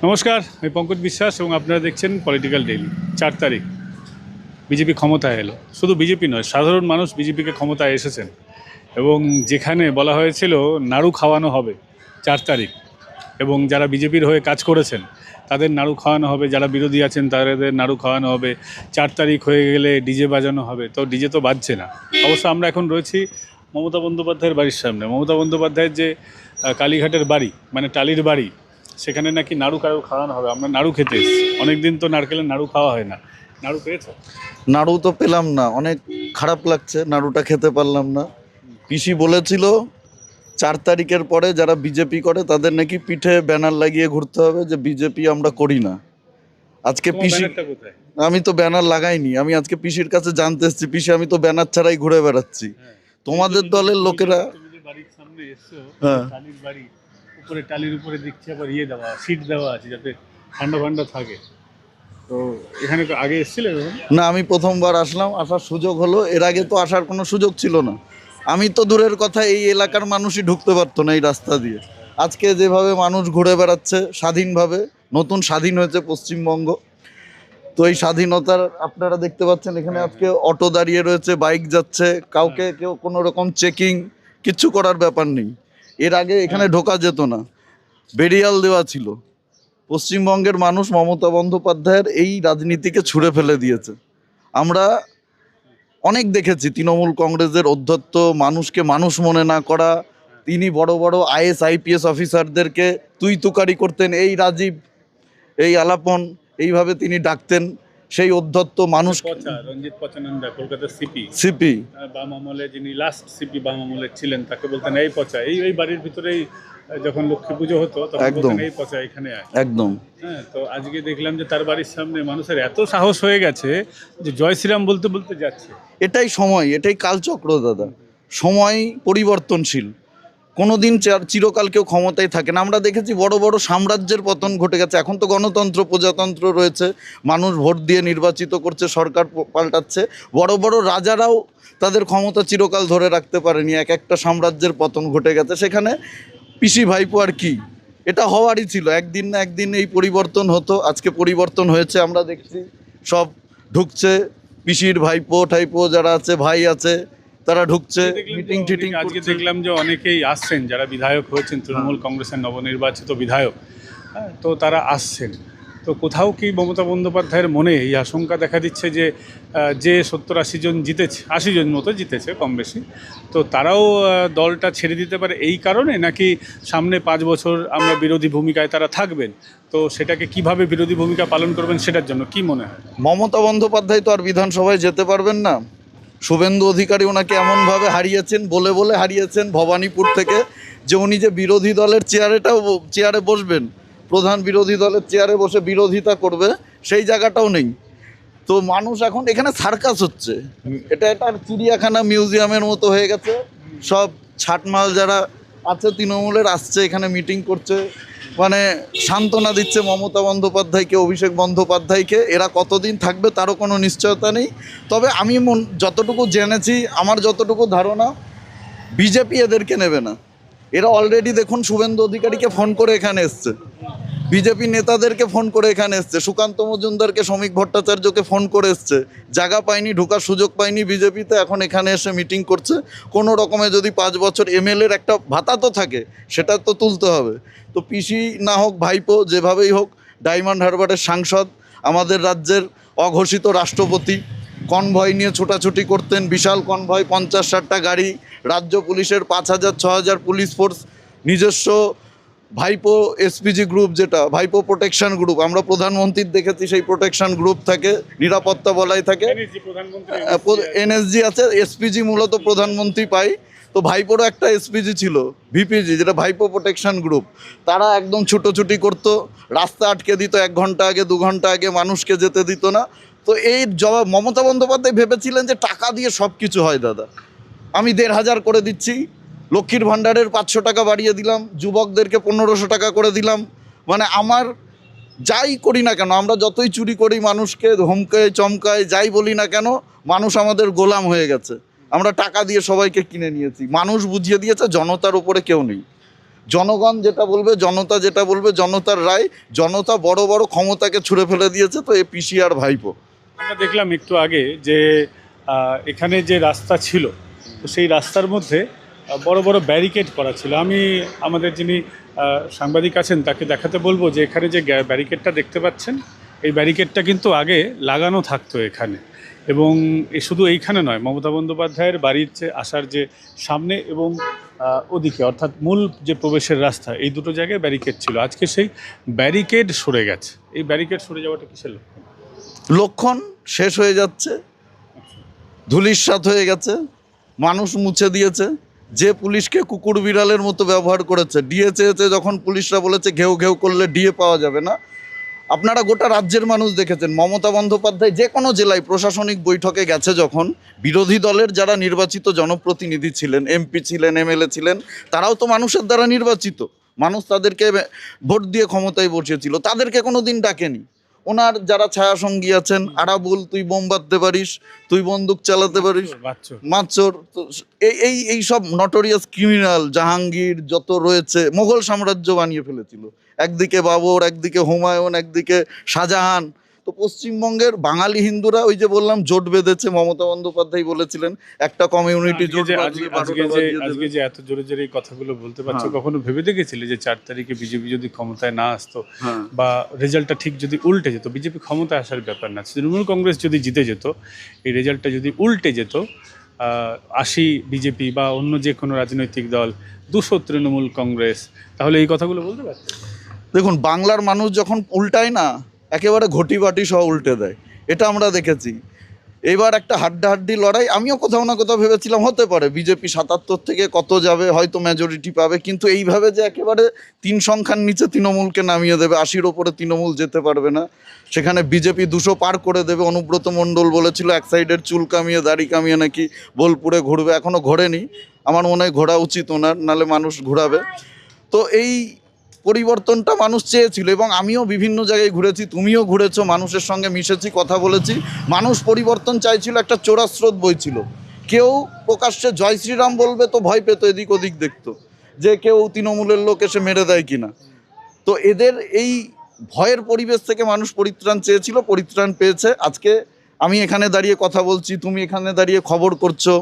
নমস্কার, আমি পঙ্কজ বিশ্বাস এবং আপনারা দেখছেন পলিটিক্যাল ডেইলি। 4 তারিখ বিজেপি ক্ষমতায় এলো। শুধু বিজেপি নয়, সাধারণ মানুষ বিজেপিকে ক্ষমতায় এসেছেন এবং যেখানে বলা হয়েছিল নাড়ু খাওয়ানো হবে 4 তারিখ, এবং যারা বিজেপির হয়ে কাজ করেছেন তাদের নাড়ু খাওয়ানো হবে, যারা বিরোধী আছেন তাদের নাড়ু খাওয়ানো হবে। 4 তারিখ হয়ে গেলে ডিজে বাজানো হবে, তো ডিজে তো বাজছে না। অবশ্য আমরা এখন রয়েছি মমতা বন্দ্যোপাধ্যায়ের বাড়ির সামনে। মমতা বন্দ্যোপাধ্যায়ের যে কালীঘাটের বাড়ি, মানে টালির বাড়ি, সেখানে নাকি নাড়ু খাওয়ানো হবে। আমরা নাড়ু খেতে এসেছি, অনেকদিন তো নারকেলের নাড়ু খাওয়া হয় না। নাড়ু পেয়েছো? নাড়ু তো পেলাম না, অনেক খারাপ লাগছে, নাড়ুটা খেতে পারলাম না। পিসি বলেছিল 4 তারিখের পরে যারা বিজেপি করে তাদের নাকি পিঠে ব্যানার লাগিয়ে ঘুরতে হবে যে বিজেপি আমরা করি না। আজকে তোমার পিসি, ব্যানারটা কোথায়? আমি তো ব্যানার লাগাইনি, আমি আজকে পিসির কাছে জানতে এসেছি, পিসি আমি তো ব্যানার ছাড়াই ঘুরে বেড়াচ্ছি। তোমাদের দলের লোকেরা তুমি যে বাড়ির সামনে এসছো, হ্যাঁ টালির বাড়ি, উপরে টালির উপরে দেখছি আবার দেওয়া, সিট দেওয়া আছে যাতে ঠান্ডা ঠান্ডা থাকে। তো এখানে তো আগে এসেছিলে যখন? না, আমি প্রথমবার আসলাম, আসার সুযোগ হলো, এর আগে তো আসার কোনো সুযোগ ছিল না। আমি তো দূরের কথা, এই এলাকার মানুষই ঢুকতে পারতো না এই রাস্তা দিয়ে। আজকে যেভাবে মানুষ ঘুরে বেড়াচ্ছে স্বাধীনভাবে, নতুন স্বাধীন হয়েছে পশ্চিমবঙ্গ, তো এই স্বাধীনতার আপনারা দেখতে পাচ্ছেন এখানে আজকে অটো দাঁড়িয়ে রয়েছে, বাইক যাচ্ছে, কাউকে কেউ কোনো রকম চেকিং কিচ্ছু করার ব্যাপার নেই। এর আগে এখানে ঢোকা যেত না, বেরিয়াল দেওয়া ছিল। পশ্চিমবঙ্গের মানুষ মমতা বন্দ্যোপাধ্যায়ের এই রাজনীতিকে ছুঁড়ে ফেলে দিয়েছে। আমরা অনেক দেখেছি তৃণমূল কংগ্রেসের অধ্যত্ত, মানুষকে মানুষ মনে না করা। তিনি বড় বড় আইএস আইপিএস অফিসারদেরকে তুই তুকারি করতেন, এই রাজীব, এই আলাপন, এইভাবে তিনি ডাকতেন। সেই অধ্যত্ত মানুষ রঞ্জিত পচানন্দা, কলকাতার সিপি, সিপি বাম আমলে যিনি লাস্ট সিপি বাম আমলে ছিলেন, তাকে বলতেন এই পচা। এই বাড়ির ভিতরেই যখন লক্ষ্মী পুজো হতো তখন একদম বলতেন এই পচা এখানে আয়। একদম। হ্যাঁ, তো আজকে দেখলাম যে তার বাড়ির সামনে মানুষের এত সাহস হয়ে গেছে যে জয় শ্রীরাম বলতে বলতে যাচ্ছে। এটাই সময়, এটাই কালচক্র দাদা। সময় পরিবর্তনশীল, কোনোদিন চিরকাল কেউ ক্ষমতায় থাকে না। আমরা দেখেছি বড় বড় সাম্রাজ্যের পতন ঘটে গেছে। এখন তো গণতন্ত্র প্রজাতন্ত্র রয়েছে, মানুষ ভোট দিয়ে নির্বাচিত করছে, সরকার পাল্টাচ্ছে। বড় বড় রাজারাও তাদের ক্ষমতা চিরকাল ধরে রাখতে পারেনি, এক একটা সাম্রাজ্যের পতন ঘটে গেছে। সেখানে পিসি ভাইপো আর কি, এটা হওয়ারই ছিল, একদিন না একদিন এই পরিবর্তন হতো। আজকে পরিবর্তন হয়েছে, আমরা দেখছি সব ঢুকছে, পিসির ভাইপো ঠাইপো যারা আছে, ভাই আছে, তারা ঢুকছে, মিটিং টিটিং আজকে করছে। দেখলাম যে অনেকেই আসছেন যারা বিধায়ক হয়েছেন, তৃণমূল কংগ্রেসের নবনির্বাচিত বিধায়ক। হ্যাঁ, তো তারা আসছেন। তো কোথাও কি মমতা বন্দ্যোপাধ্যায়ের মনে এই আশঙ্কা দেখা দিচ্ছে যে যে 70-80 জন জিতেছে, 80 জন মতো জিতেছে কম বেশি, তো তারাও দলটা ছেড়ে দিতে পারে এই কারণে, নাকি সামনে 5 বছর আমরা বিরোধী ভূমিকায় তারা থাকবেন, তো সেটাকে কিভাবে বিরোধী ভূমিকা পালন করবেন সেটার জন্য কি মনে হয়? মমতা বন্দ্যোপাধ্যায় তো আর বিধানসভায় যেতে পারবেন না। শুভেন্দু অধিকারী ওনাকে এমনভাবে হারিয়েছেন, বলে বলে হারিয়েছেন ভবানীপুর থেকে, যে উনি যে বিরোধী দলের চেয়ারে বসবেন, প্রধান বিরোধী দলের চেয়ারে বসে বিরোধিতা করবে, সেই জায়গাটাও নেই। তো মানুষ এখন এখানে সার্কাস হচ্ছে, এটা একটা চিড়িয়াখানা মিউজিয়ামের মতো হয়ে গেছে। সব ছাটমাল যারা আছে তৃণমূলের আসছে, এখানে মিটিং করছে, মানে সান্ত্বনা দিচ্ছে মমতা বন্দ্যোপাধ্যায়কে, অভিষেক বন্দ্যোপাধ্যায়কে। এরা কতদিন থাকবে তারও কোনো নিশ্চয়তা নেই। তবে আমি যতটুকু জেনেছি, আমার যতটুকু ধারণা, বিজেপি এদেরকে নেবে না। এরা অলরেডি দেখুন শুভেন্দু অধিকারীকে ফোন করে এখানে এসছে, বিজেপি নেতাদেরকে ফোন করে এখানে এসছে, সুকান্ত মজুমদারকে, শ্রমিক ভট্টাচার্যকে ফোন করে এসছে, জায়গা পায়নি, ঢোকার সুযোগ পায়নি বিজেপিতে, এখন এখানে এসে মিটিং করছে। কোনো রকমে যদি 5 বছর এমএলএর একটা ভাতা তো থাকে, সেটা তো তুলতে হবে। তো পিসি না হোক ভাইপো, যেভাবেই হোক, ডায়মন্ড হারবারের সাংসদ, আমাদের রাজ্যের অঘোষিত রাষ্ট্রপতি, কনভয় নিয়ে ছোটাছুটি করতেন, বিশাল কনভয়, 50-60টা গাড়ি, রাজ্য পুলিশের 5000-6000 পুলিশ ফোর্স, নিজস্ব ভাইপো এসপিজি গ্রুপ, যেটা ভাইপো প্রোটেকশন গ্রুপ, আমরা প্রধানমন্ত্রীর দেখেছি সেই প্রোটেকশন গ্রুপ থাকে, নিরাপত্তা বলাই থাকে, এনএসজি আছে, এসপিজি মূলত প্রধানমন্ত্রী পাই। তো ভাইপোরও একটা এসপিজি ছিল, ভিপিজি, যেটা ভাইপো প্রোটেকশন গ্রুপ। তারা একদম ছুটোছুটি করতো, রাস্তা আটকে দিত 1 ঘন্টা আগে, 2 ঘন্টা আগে, মানুষকে যেতে দিত না। তো এই জবাব মমতা বন্দ্যোপাধ্যায় ভেবেছিলেন যে টাকা দিয়ে সব কিছু হয় দাদা, আমি 1500 করে দিচ্ছি, লক্ষ্মীর ভাণ্ডারের 500 টাকা বাড়িয়ে দিলাম, যুবকদেরকে 1500 টাকা করে দিলাম, মানে আমার যাই করি না কেন, আমরা যতই চুরি করি, মানুষকে ধমকাই চমকাই, যাই বলি না কেন, মানুষ আমাদের গোলাম হয়ে গেছে। আমরা টাকা দিয়ে সবাইকে কিনে নিয়েছি, মানুষ বুঝিয়ে দিয়েছে জনতার উপরে কেউ নেই। জনগণ যেটা বলবে, জনতা যেটা বলবে, জনতার রায়, জনতা বড় বড় ক্ষমতাকে ছুঁড়ে ফেলে দিয়েছে। তো এ পিসি আর ভাইপো। আমরা দেখলাম একটু আগে যে এখানে যে রাস্তা ছিল, তো সেই রাস্তার মধ্যে বড় বড় ব্যারিকেড করা ছিল। আমি আমাদের যিনি সাংবাদিক আছেন তাকে দেখাতে বলবো যে এখানে যে ব্যারিকেডটা দেখতে পাচ্ছেন, এই ব্যারিকেডটা কিন্তু আগে লাগানো থাকতো এখানে। এবং শুধু এইখানে নয়, মমতা বন্দ্যোপাধ্যায়ের বাড়ির আসার যে সামনে এবং ওদিকে, অর্থাৎ মূল যে প্রবেশের রাস্তা, এই দুটো জায়গায় ব্যারিকেড ছিল। আজকে সেই ব্যারিকেড সরে গেছে। এই ব্যারিকেড সরে যাওয়াটা কিসের লক্ষণ? লক্ষণ শেষ হয়ে যাচ্ছে, ধূলিসাৎ হয়ে গেছে, মানুষ মুছে দিয়েছে। যে পুলিশকে কুকুর বিড়ালের মতো ব্যবহার করেছে, ডিএ চেয়েছে, যখন পুলিশরা বলেছে ঘেউ ঘেউ করলে ডিএ পাওয়া যাবে না। আপনারা গোটা রাজ্যের মানুষ দেখেছেন, মমতা বন্দ্যোপাধ্যায় যে কোনো জেলায় প্রশাসনিক বৈঠকে গেছে, যখন বিরোধী দলের যারা নির্বাচিত জনপ্রতিনিধি ছিলেন, এমপি ছিলেন, এমএলএ ছিলেন, তারাও তো মানুষের দ্বারা নির্বাচিত। মানুষ তাদেরকে ভোট দিয়ে ক্ষমতায় বসিয়েছিল, তাদেরকে কোনো দিন ডাকেনি। ওনার যারা ছায়াসঙ্গী আছেন, আরাবুল, তুই বোম বাঁধতে পারিস, তুই বন্দুক চালাতে পারিস, মাচোর, তো এই সব নটোরিয়াস ক্রিমিনাল, জাহাঙ্গীর যত রয়েছে, মোগল সাম্রাজ্য বানিয়ে ফেলেছিল। একদিকে বাবর, একদিকে হুমায়ুন, একদিকে শাহজাহান। তো পশ্চিমবঙ্গের বাঙালি হিন্দুরা, ওই যে বললাম, জোট বেঁধেছে। মমতা বন্দ্যোপাধ্যায় বলেছিলেন একটা কমিউনিটি জোট আজকে যে এত জোরে জোরে এই কথাগুলো বলতে পারছো, কখনো ভেবে দেখেছিলে যে 4 তারিখে বিজেপি যদি ক্ষমতায় না আসতো, বা রেজাল্টটা ঠিক যদি উল্টে যেত? বিজেপি ক্ষমতায় আসার ব্যাপার না, তৃণমূল কংগ্রেস যদি জিতে যেত, এই রেজাল্টটা যদি উল্টে যেত, 80 বিজেপি বা অন্য যে কোনো রাজনৈতিক দল, 200 তৃণমূল কংগ্রেস, তাহলে এই কথাগুলো বলতে পারতো? দেখুন, বাংলার মানুষ যখন উল্টায় না, একেবারে ঘটি বাটি সহ উল্টে দেয়। এটা আমরা দেখেছি। এবার একটা হাড্ডাহাড্ডি লড়াই। আমিও কোথাও না কোথাও ভেবেছিলাম হতে পারে বিজেপি 77 থেকে কত যাবে, হয়তো মেজরিটি পাবে, কিন্তু এইভাবে যে একেবারে 3 সংখ্যার নিচে তৃণমূলকে নামিয়ে দেবে, 80-র ওপরে তৃণমূল যেতে পারবে না, সেখানে বিজেপি 200 পার করে দেবে। অনুব্রত মণ্ডল বলেছিল এক সাইডের চুল কামিয়ে, দাড়ি কামিয়ে নাকি বোলপুরে ঘুরবে, এখনও ঘোরেনি। আমার মনে হয় ঘোরা উচিত ওনার, নালে মানুষ ঘোরাবে। তো এই পরিবর্তনটা মানুষ চেয়েছিল, এবং আমিও বিভিন্ন জায়গায় ঘুরেছি, তুমিও ঘুরেছো, মানুষের সঙ্গে মিশেছি, কথা বলেছি। মানুষ পরিবর্তন চাইছিল, একটা চোরাস্রোত বইছিল। কেউ প্রকাশ্যে জয় শ্রীরাম বলবে তো ভয় পেত, এদিক ওদিক দেখতো যে কেউ তৃণমূলের লোক এসে মেরে দেয় কিনা। তো এদের এই ভয়ের পরিবেশ থেকে মানুষ পরিত্রাণ চেয়েছিল, পরিত্রাণ পেয়েছে। আজকে আমি এখানে দাঁড়িয়ে কথা বলছি, তুমি এখানে দাঁড়িয়ে খবর করছো,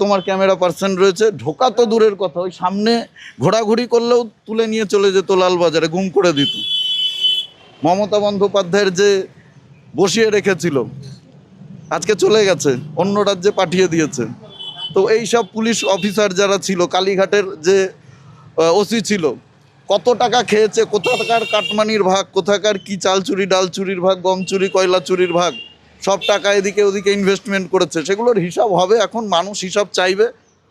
তোমার ক্যামেরা পার্সন রয়েছে, ঢোকা তো দূরের কথা, ওই সামনে ঘোরাঘুরি করলেও তুলে নিয়ে চলে যেত লালবাজারে, গুম করে দিত। মমতা বন্দ্যোপাধ্যায়ের যে বসিয়ে রেখেছিল, আজকে চলে গেছে, অন্য রাজ্যে পাঠিয়ে দিয়েছে। তো এই সব পুলিশ অফিসার যারা ছিল, কালীঘাটের যে ওসি ছিল, কত টাকা খেয়েছে, কোথাকার কাটমানির ভাগ, কোথাকার কি চাল চুরি, ডাল চুরির ভাগ, গম চুরি, কয়লা চুরির ভাগ, সব টাকা এদিকে ওদিকে ইনভেস্টমেন্ট করেছে। সেগুলোর হিসাব হবে। এখন মানুষ হিসাব চাইবে।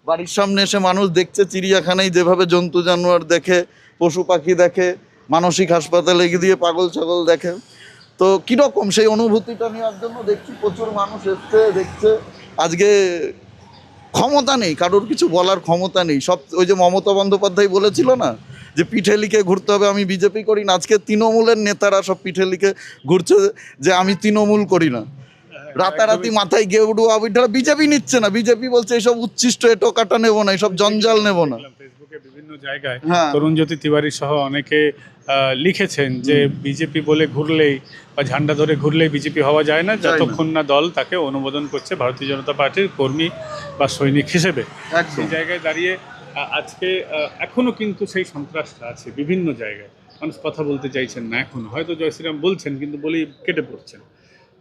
বাড়ির সামনে এসে মানুষ দেখছে চিড়িয়াখানায় যেভাবে জন্তু জানোয়ার দেখে, পশু পাখি দেখে, মানসিক হাসপাতালে গিয়ে পাগল ছাগল দেখে। তো কীরকম সেই অনুভূতিটা নেওয়ার জন্য দেখছি প্রচুর মানুষ এসছে, দেখছে। আজকে ক্ষমতা নেই, কারোর কিছু বলার ক্ষমতা নেই। সব ওই যে মমতা বন্দ্যোপাধ্যায় বলেছিল না যে পিঠে লিখে ঘুরতে হবে, আমি বিজেপি করি না। আজকে তৃণমূলের নেতারা সব পিঠে লিখে ঘুরছে যে আমি তৃণমূল করি না। রাতারাতি মাথায় গেউড়ুয়া ওইটা বিজেপি নিচ্ছে না। বিজেপি বলছে এইসব উচ্ছিষ্ট এটো কাটা নেবো না, এইসব জঞ্জাল নেবো না। ফেসবুকে বিভিন্ন জায়গায় তরুণজ্যোতি তিওয়ারি সহ অনেকে লিখেছেন যে বিজেপি বলে ঘুরলেই বা ঝান্ডা ধরে ঘুরলেই বিজেপি হওয়া যায় না, যতক্ষণ না দল তাকে অনুমোদন করছে ভারতীয় জনতা পার্টির কর্মী বা সৈনিক হিসেবে। সেই জায়গায় দাঁড়িয়ে আজকে এখনও কিন্তু সেই সন্ত্রাসটা আছে বিভিন্ন জায়গায়। মানুষ কথা বলতে চাইছেন না এখনও, হয়তো জয় শ্রীরাম বলছেন কিন্তু বলেই কেটে পড়ছেন।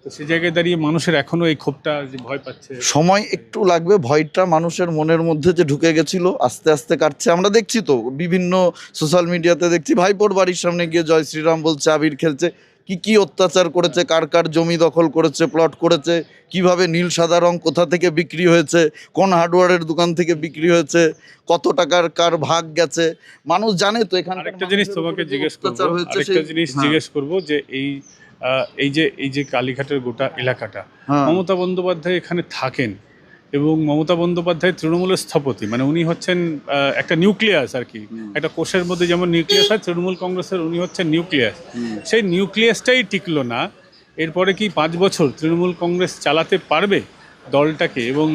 তো সেই জায়গায় দাঁড়িয়ে মানুষের এখনও এই ক্ষোভটা, যে ভয় পাচ্ছে, সময় একটু লাগবে। ভয়টা মানুষের মনের মধ্যে যে ঢুকে গেছিল, আস্তে আস্তে কাটছে। আমরা দেখছি তো বিভিন্ন সোশ্যাল মিডিয়াতে দেখছি, ভাইপোর বাড়ির সামনে গিয়ে জয় শ্রীরাম বলছে, আবির খেলছে, কি অত্যাচার করেছে, কার কার জমি দখল করেছে, প্লট করেছে, কিভাবে নীল সাদা রং কোথা থেকে বিক্রি হয়েছে, কোন হার্ডওয়্যারের দোকান থেকে বিক্রি হয়েছে, কত টাকার কার ভাগ গেছে, মানুষ জানে। তো এখানে একটা জিনিস তোমাকে জিজ্ঞেস করবো যে এই যে কালীঘাটের গোটা এলাকাটা, মমতা বন্দ্যোপাধ্যায় এখানে থাকেন, এবং মমতা বন্দ্যোপাধ্যায় তৃণমূলের স্থপতি, মানে উনি হচ্ছেন একটা নিউক্লিয়াস আর কি। একটা কোষের মধ্যে যেমন নিউক্লিয়াস হয়, তৃণমূল কংগ্রেসের উনি হচ্ছেন নিউক্লিয়াস। সেই নিউক্লিয়াসটাই টিকলো না। এরপরে কি 5 বছর তৃণমূল কংগ্রেস চালাতে পারবে? দলটাকে এবং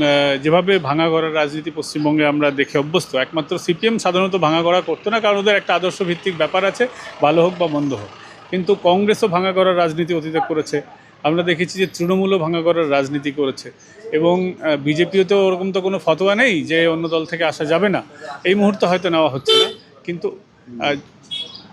যেভাবে ভাঙা গড়ার রাজনীতি পশ্চিমবঙ্গে আমরা দেখে অভ্যস্ত, একমাত্র সিপিএম সাধারণত ভাঙা গড়া করতো না, কারণ ওদের একটা আদর্শ ভিত্তিক ব্যাপার আছে, ভালো হোক বা মন্দ হোক। কিন্তু কংগ্রেসও ভাঙা গড়ার রাজনীতি অতীতে করেছে, আমরা দেখেছি যে তৃণমূলও ভাঙা গড়ার রাজনীতি করেছে, এবং বিজেপিও তো ওরকম তো কোনো ফতোয়া নেই যে অন্য দল থেকে আসা যাবে না। এই মুহূর্তে হয়তো নেওয়া হচ্ছে না, কিন্তু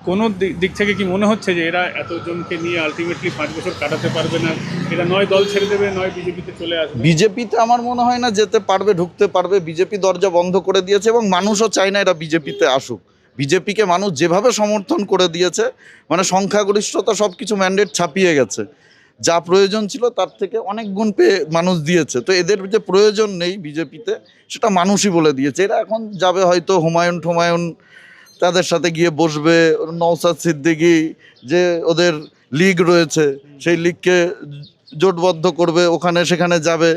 কোনো দিক থেকে কি মনে হচ্ছে যে এরা এতজনকে নিয়ে আলটিমেটলি 5 বছর কাটাতে পারবে না, এরা নয় দল ছেড়ে দেবে, নয় বিজেপিতে চলে আসবে? বিজেপিতে আমার মনে হয় না যেতে পারবে, ঢুকতে পারবে। বিজেপি দরজা বন্ধ করে দিয়েছে এবং মানুষও চায় না এরা বিজেপিতে আসুক। বিজেপিকে মানুষ যেভাবে সমর্থন করে দিয়েছে, মানে সংখ্যাগরিষ্ঠতা সব কিছু ম্যান্ডেট ছাপিয়ে গেছে, যা প্রয়োজন ছিল তার থেকে অনেক গুণ পেয়ে মানুষ দিয়েছে। তো এদের যে প্রয়োজন নেই বিজেপিতে, সেটা মানুষই বলে দিয়েছে। এরা এখন যাবে হয়তো হুমায়ুন তাদের সাথে গিয়ে বসবে, নওশাদ সিদ্দিকী যে ওদের লীগ রয়েছে সেই লীগকে জোটবদ্ধ করবে, ওখানে সেখানে যাবে।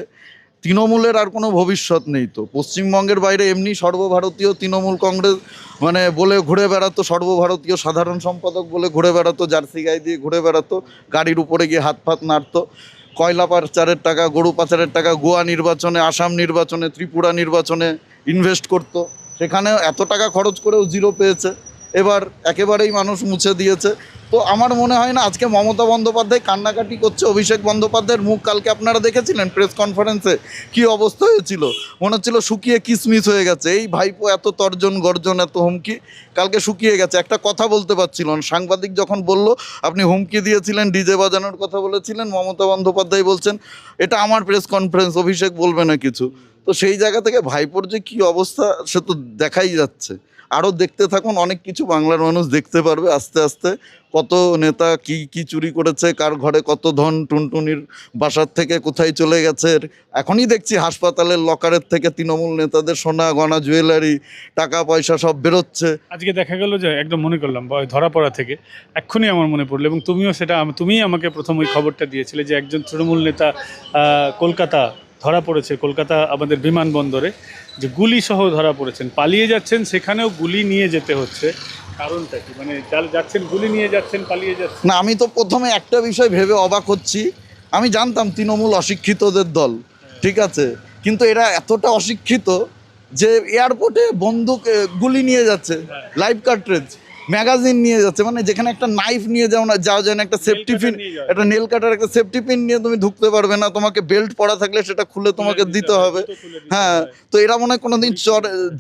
তৃণমূলের আর কোনো ভবিষ্যৎ নেই। তো পশ্চিমবঙ্গের বাইরে এমনি সর্বভারতীয় তৃণমূল কংগ্রেস মানে বলে ঘুরে বেড়াতো, সর্বভারতীয় সাধারণ সম্পাদক বলে ঘুরে বেড়াতো, জার্সি গায়ে দিয়ে ঘুরে বেড়াতো, গাড়ির উপরে গিয়ে হাত ফাত নাড়তো, কয়লা পাচারের টাকা, গরু পাচারের টাকা গোয়া নির্বাচনে, আসাম নির্বাচনে, ত্রিপুরা নির্বাচনে ইনভেস্ট করতো। সেখানে এত টাকা খরচ করেও জিরো পেয়েছে। এবার একেবারেই মানুষ মুছে দিয়েছে। তো আমার মনে হয় না আজকে মমতা বন্দ্যোপাধ্যায় কান্নাকাটি করছে। অভিষেক বন্দ্যোপাধ্যায়ের মুখ কালকে আপনারা দেখেছিলেন প্রেস কনফারেন্সে কী অবস্থা হয়েছিল, মনে হচ্ছিল শুকিয়ে কিসমিস হয়ে গেছে। এই ভাইপো এত তর্জন গর্জন, এত হুমকি, কালকে শুকিয়ে গেছে, একটা কথা বলতে পারছিল না। সাংবাদিক যখন বলল আপনি হুমকি দিয়েছিলেন, ডিজে বাজানোর কথা বলেছিলেন, মমতা বন্দ্যোপাধ্যায় বলছেন এটা আমার প্রেস কনফারেন্স, অভিষেক বলবে না কিছু। তো সেই জায়গা থেকে ভাইপোর যে কী অবস্থা সে তো দেখাই যাচ্ছে। আরও দেখতে থাকুন, অনেক কিছু বাংলার মানুষ দেখতে পারবে আস্তে আস্তে। কত নেতা কি কি চুরি করেছে, কার ঘরে কত ধন, টুনটুনির বাসার থেকে কোথায় চলে গেছে। এখনই দেখছি হাসপাতালের লকারের থেকে তৃণমূল নেতাদের সোনা গয়না জুয়েলারি টাকা পয়সা সব বেরোচ্ছে। আজকে দেখা গেল যে একদম মনে করলাম ধরা পড়া থেকে এক্ষুনি আমার মনে পড়লো, এবং তুমিও সেটা তুমিই আমাকে প্রথম ওই খবরটা দিয়েছিলে যে একজন তৃণমূল নেতা কলকাতা ধরা পড়েছে, কলকাতা আমাদের বিমানবন্দরে, যে গুলি সহ ধরা পড়েছেন, পালিয়ে যাচ্ছেন, সেখানেও গুলি নিয়ে যেতে হচ্ছে। কারণটা কি? মানে যাচ্ছেন গুলি নিয়ে যাচ্ছেন, পালিয়ে যাচ্ছেন। না, আমি তো প্রথমে একটা বিষয় ভেবে অবাক হচ্ছি। আমি জানতাম তৃণমূল অশিক্ষিতদের দল, ঠিক আছে, কিন্তু এরা এতটা অশিক্ষিত যে এয়ারপোর্টে বন্দুক গুলি নিয়ে যাচ্ছে, লাইভ কার্ট্রিজ, ম্যাগাজিন নিয়ে যাচ্ছে। মানে যেখানে একটা নাইফ নিয়ে যাওয়া যায় না, একটা সেফটি পিন, একটা নেল কাটার একটা সেফটি পিন নিয়ে তুমি ঢুকতে পারবে না, তোমাকে বেল্ট পরা থাকলে সেটা খুলে তোমাকে দিতে হবে। হ্যাঁ, তো এরা মনে হয় কোনোদিন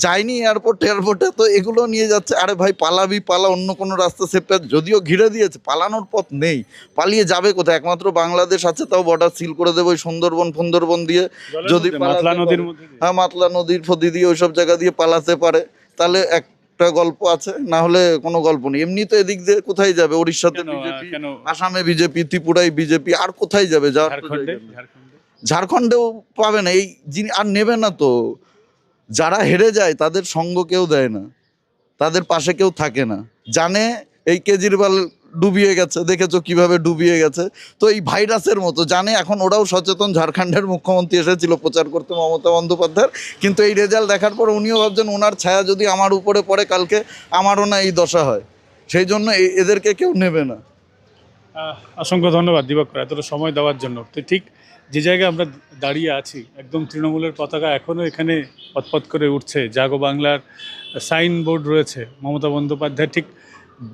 যায়নি এয়ারপোর্টে, তো এগুলো নিয়ে যাচ্ছে। আরে ভাই পালা, অন্য কোনো রাস্তা সেফটি, যদিও ঘিরে দিয়েছে, পালানোর পথ নেই, পালিয়ে যাবে কোথায়? একমাত্র বাংলাদেশ আছে, তাও বর্ডার সিল করে দেবে ওই সুন্দরবন দিয়ে। যদি মাতলা নদীর মধ্যে, হ্যাঁ, মাতলা নদীর ফদি দিয়ে ওইসব জায়গা দিয়ে পালাতে পারে তাহলে একটা গল্প আছে, না হলে কোনো গল্প নেই। এমনি তো এদিক দিয়ে কোথায় যাবে? উড়িষ্যাতে বিজেপি, আসামে বিজেপি, ত্রিপুরায় বিজেপি, আর কোথায় যাবে? ঝাড়খণ্ডেও পাবে না এই জিনিস, আর নেবে না। তো যারা হেরে যায় তাদের সঙ্গ কেউ দেয় না, তাদের পাশে কেউ থাকে না। জানে এই কেজরিওয়াল ডুবিয়ে গেছে, দেখেছো কিভাবে ডুবিয়ে গেছে। তো এই ভাইরাসের মতো জানে, এখন ওরাও সচেতন। ঝাড়খণ্ডের মুখ্যমন্ত্রী এসেছিল প্রচার করতে মমতা বন্দ্যোপাধ্যায়ের, কিন্তু এই রেজাল্ট দেখার পর উনিও ভাবছেন ওনার ছায়া যদি আমার উপরে পড়ে কালকে আমারও না এই দশা হয়। সেই জন্য এদেরকে কেউ নেবে না। অসংখ্য ধন্যবাদ দিবাকর এতটা সময় দেওয়ার জন্য। তো ঠিক যে জায়গায় আমরা দাঁড়িয়ে আছি, একদম তৃণমূলের পতাকা এখনও এখানে পথ করে উঠছে, জাগো বাংলার সাইনবোর্ড রয়েছে, মমতা বন্দ্যোপাধ্যায়ের ঠিক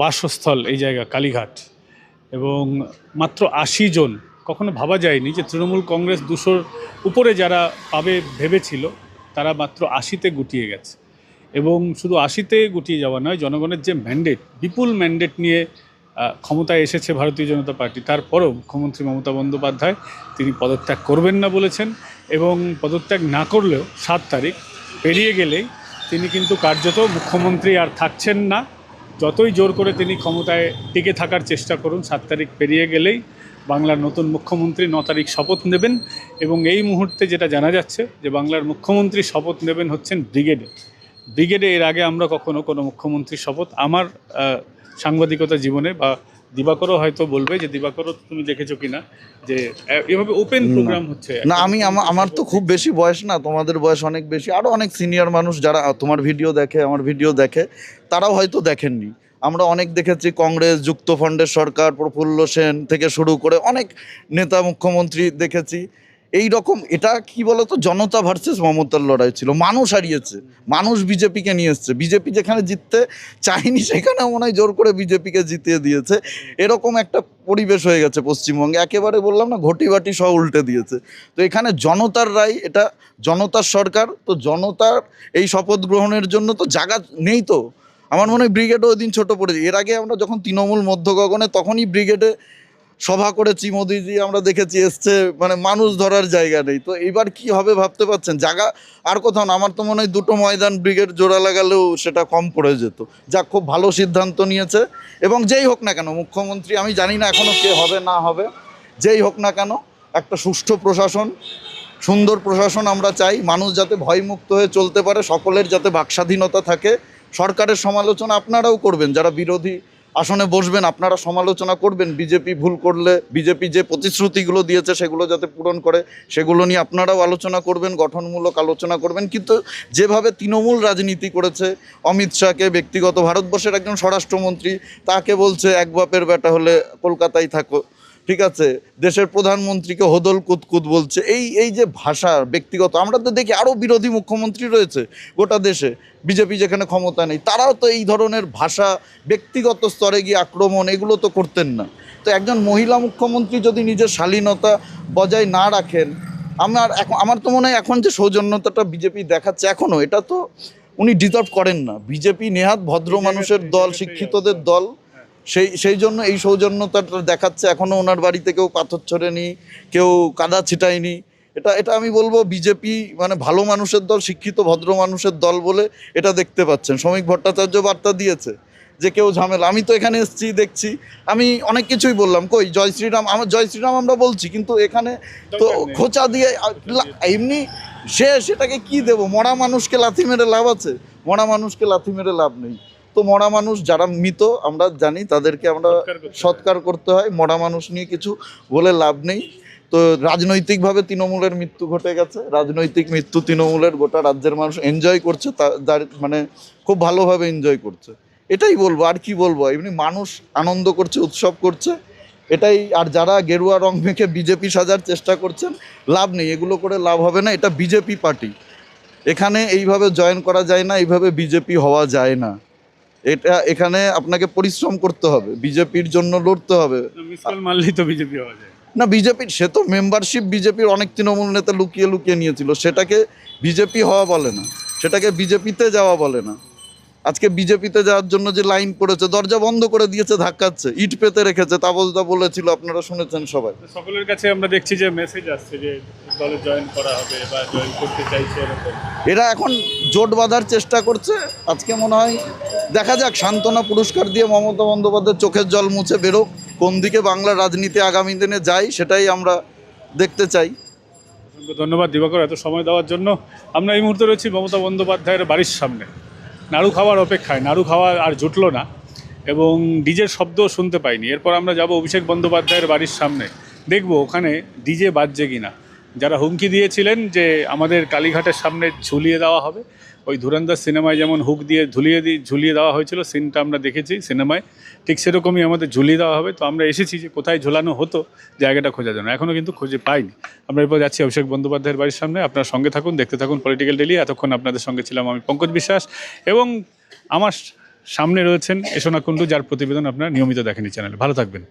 বাসস্থল এই জায়গা কালীঘাট, এবং মাত্র 80 জন। কখনো ভাবা যায়নি যে তৃণমূল কংগ্রেস 200-র উপরে যারা পাবে ভেবেছিল, তারা মাত্র 80-তে গুটিয়ে গেছে। এবং শুধু 80-তে গুটিয়ে যাওয়া নয়, জনগণের যে ম্যান্ডেট, বিপুল ম্যান্ডেট নিয়ে ক্ষমতায় এসেছে ভারতীয় জনতা পার্টি, তারপরও মুখ্যমন্ত্রী মমতা বন্দ্যোপাধ্যায় তিনি পদত্যাগ করবেন না বলেছেন, এবং পদত্যাগ না করলেও 7 তারিখ পেরিয়ে গেলেই তিনি কিন্তু কার্যত মুখ্যমন্ত্রী আর থাকছেন না। যতই জোর করে তিনি ক্ষমতায় টিকে থাকার চেষ্টা করুন, 7 তারিখ পেরিয়ে গেলেই বাংলার নতুন মুখ্যমন্ত্রী 9 তারিখ শপথ নেবেন। এবং এই মুহূর্তে যেটা জানা যাচ্ছে যে বাংলার মুখ্যমন্ত্রী শপথ নেবেন হচ্ছেন ব্রিগেডে। এর আগে আমরা কখনো কোনো মুখ্যমন্ত্রীর শপথ আমার সাংবাদিকতা জীবনে, বা দিবাকরও হয়তো বলবে যে দিবাকরও তুমি দেখেছো কিনা যে এভাবে ওপেন প্রোগ্রাম হচ্ছে না। আমার তো খুব বেশি বয়স না, তোমাদের বয়স অনেক বেশি। আরও অনেক সিনিয়র মানুষ যারা তোমার ভিডিও দেখে, আমার ভিডিও দেখে, তারাও হয়তো দেখেননি। আমরা অনেক দেখেছি, কংগ্রেস, যুক্ত ফ্রন্টের সরকার, প্রফুল্ল সেন থেকে শুরু করে অনেক নেতা মুখ্যমন্ত্রী দেখেছি। এই রকম এটা কি বলতো, জনতা ভার্সেস মমতার লড়াই ছিল, মানুষ হারিয়েছে, মানুষ বিজেপিকে নিয়ে এসছে, বিজেপি যেখানে জিততে চায়নি সেখানে মনে হয় জোর করে বিজেপিকে জিতিয়ে দিয়েছে, এরকম একটা পরিবেশ হয়ে গেছে পশ্চিমবঙ্গে, একেবারে বললাম না ঘটি বাটি সহ উল্টে দিয়েছে। তো এখানে জনতার রায়, এটা জনতার সরকার, তো জনতার এই শপথ গ্রহণের জন্য তো জায়গা নেই। তো আমার মনে হয় ব্রিগেডও ওই দিন ছোটো পড়েছে, এর আগে আমরা যখন তৃণমূল মধ্য গগনে তখনই ব্রিগেডে সভা করেছি, মোদিজি আমরা দেখেছি এসছে, মানে মানুষ ধরার জায়গা নেই। তো এবার কি হবে ভাবতে পারছেন, জায়গা আর কোথাও না। আমার তো মনে হয় দুটো ময়দান ব্রিগেড জোড়া লাগালেও সেটা কম পড়ে যেত। যা খুব ভালো সিদ্ধান্ত নিয়েছে, এবং যেই হোক না কেন মুখ্যমন্ত্রী, আমি জানি না এখনও কে হবে না হবে, যেই হোক না কেন একটা সুষ্ঠু প্রশাসন, সুন্দর প্রশাসন আমরা চাই, মানুষ যাতে ভয়মুক্ত হয়ে চলতে পারে, সকলের যাতে বাকস্বাধীনতা থাকে। সরকারের সমালোচনা আপনারাও করবেন, যারা বিরোধী আসনে বসবেন আপনারা সমালোচনা করবেন, বিজেপি ভুল করলে, বিজেপি যে প্রতিশ্রুতিগুলো দিয়েছে সেগুলো যাতে পূরণ করে সেগুলো নিয়ে আপনারাও আলোচনা করবেন, গঠনমূলক আলোচনা করবেন। কিন্তু যেভাবে তৃণমূল রাজনীতি করেছে, অমিত শাহকে ব্যক্তিগত, ভারতবর্ষের একজন স্বরাষ্ট্রমন্ত্রী, তাকে বলছে এক বাপের বেটা হলে কলকাতায় থাকো, ঠিক আছে, দেশের প্রধানমন্ত্রীকে হোদল কুতকুত বলছে, এই যে ভাষা ব্যক্তিগত, আমরা তো দেখি আরও বিরোধী মুখ্যমন্ত্রী রয়েছে গোটা দেশে, বিজেপি যেখানে ক্ষমতা নেই, তারাও তো এই ধরনের ভাষা, ব্যক্তিগত স্তরে গিয়ে আক্রমণ, এগুলো তো করতেন না। তো একজন মহিলা মুখ্যমন্ত্রী যদি নিজের শালীনতা বজায় না রাখেন, আমার তো মনে হয় এখন যে সৌজন্যতাটা বিজেপি দেখাচ্ছে এখনও, এটা তো উনি ডিজার্ভ করেন না। বিজেপি নেহাত ভদ্র মানুষের দল, শিক্ষিতদের দল, সেই জন্য এই সৌজন্যতাটা দেখাচ্ছে। এখনও ওনার বাড়িতে কেউ পাথর ছোড়েনি, কেউ কাদা ছিটায়নি। এটা আমি বলবো বিজেপি মানে ভালো মানুষের দল, শিক্ষিত ভদ্র মানুষের দল বলে এটা দেখতে পাচ্ছেন। শ্রমিক ভট্টাচার্য বার্তা দিয়েছে যে কেউ ঝামেলা, আমি তো এখানে এসেছি দেখছি, আমি অনেক কিছুই বললাম, কই জয় শ্রীরাম, আমার জয় শ্রীরাম আমরা বলছি, কিন্তু এখানে তো খোঁচা দিয়ে এমনি সেটাকে কি দেবো, মরা মানুষকে লাথি মেরে লাভ আছে? মরা মানুষকে লাথি মেরে লাভ নেই। তো মরা মানুষ যারা মৃত আমরা জানি, তাদেরকে আমরা সৎকার করতে হয়, মরা মানুষ নিয়ে কিছু বলে লাভ নেই। তো রাজনৈতিকভাবে তৃণমূলের মৃত্যু ঘটে গেছে, রাজনৈতিক মৃত্যু তৃণমূলের, গোটা রাজ্যের মানুষ এনজয় করছে, মানে খুব ভালোভাবে এনজয় করছে, এটাই বলবো। আর কি বলবো, এমনি মানুষ আনন্দ করছে, উৎসব করছে, এটাই। আর যারা গেরুয়া রং মেখে বিজেপি সাজার চেষ্টা করছেন, লাভ নেই, এগুলো করে লাভ হবে না। এটা বিজেপি পার্টি, এখানে এইভাবে জয়েন করা যায় না, এইভাবে বিজেপি হওয়া যায় না। এখানে আপনাকে পরিশ্রম করতে হবে, বিজেপির জন্য লড়তে হবে। মিসাইল মারলেই তো বিজেপি হওয়া যায় না, বিজেপির সে তো মেম্বারশিপ বিজেপির অনেক তৃণমূল নেতা লুকিয়ে লুকিয়ে নিয়েছিল, সেটাকে বিজেপি হওয়া বলে না, সেটাকে বিজেপিতে যাওয়া বলে না। আজকে বিজেপিতে যাওয়ার জন্য যে লাইন করেছে, দরজা বন্ধ করে দিয়েছে, ধাক্কাচ্ছে, ইট পেতে রেখেছে, তাবজদা বলেছিল, আপনারা শুনেছেন সবাই। সকলের কাছে আমরা দেখছি যে মেসেজ আসছে যে দলে জয়েন করা হবে বা জয়েন করতে চাইছে এরকম। এরা এখন জোট বাঁধার চেষ্টা করছে। আজকে মনে হয় দেখা যাক, সান্ত্বনা পুরস্কার দিয়ে মমতা বন্দ্যোপাধ্যায়ের চোখের জল মুছে বেরোক, কোন দিকে বাংলার রাজনীতি আগামী দিনে যায় সেটাই আমরা দেখতে চাই। অসংখ্য ধন্যবাদ দিবাকর এত সময় দেওয়ার জন্য। আমরা এই মুহূর্তে রয়েছি মমতা বন্দ্যোপাধ্যায়ের বাড়ির সামনে, নাড়ু খাওয়ার অপেক্ষায়। নাড়ু খাওয়া আর জুটলো না এবং ডিজের শব্দও শুনতে পাইনি। এরপর আমরা যাব অভিষেক বন্দ্যোপাধ্যায়ের বাড়ির সামনে, দেখব ওখানে ডিজে বাজছে কিনা। যারা হুমকি দিয়েছিলেন যে আমাদের কালীঘাটের সামনে ঝুলিয়ে দেওয়া হবে, ওই ধুরন্ধর সিনেমায় যেমন হুক দিয়ে ঝুলিয়ে দেওয়া হয়েছিল, সিনটা আমরা দেখেছি সিনেমায়, ঠিক সেরকমই আমাদের ঝুলিয়ে দেওয়া হবে। তো আমরা এসেছি যে কোথায় ঝোলানো হতো জায়গাটা খোঁজার জন্য, এখনও কিন্তু খুঁজে পাইনি। আমরা এরপর যাচ্ছি অভিষেক বন্দ্যোপাধ্যায়ের বাড়ির সামনে। আপনার সঙ্গে থাকুন, দেখতে থাকুন পলিটিক্যাল ডেইলি। এতক্ষণ আপনাদের সঙ্গে ছিলাম আমি পঙ্কজ বিশ্বাস, এবং আমার সামনে রয়েছেন এসোনা কুণ্ডু, যার প্রতিবেদন আপনারা নিয়মিত দেখেন এই চ্যানেলে। ভালো থাকবেন।